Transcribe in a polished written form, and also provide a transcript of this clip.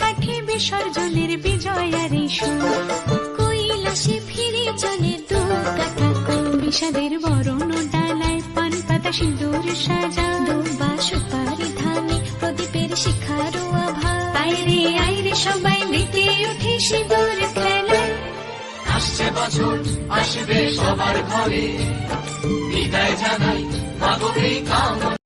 কাঠে বিসর্জনের বিজয়ার সুর, কৈলাসে ফিরে চলে দু কাঠা বিষাদের বরণ ডালায় পান পাতা সিঁদুর সাজা, দুবা সুপারি ধানে প্রদীপের শিখার আভা, আইরে সবাই মেতে উঠে সিঁদুর খেলায়। আসছে বছর আসবে সবার ঘরে, বিদায় জানাই মাগো এই কামনা।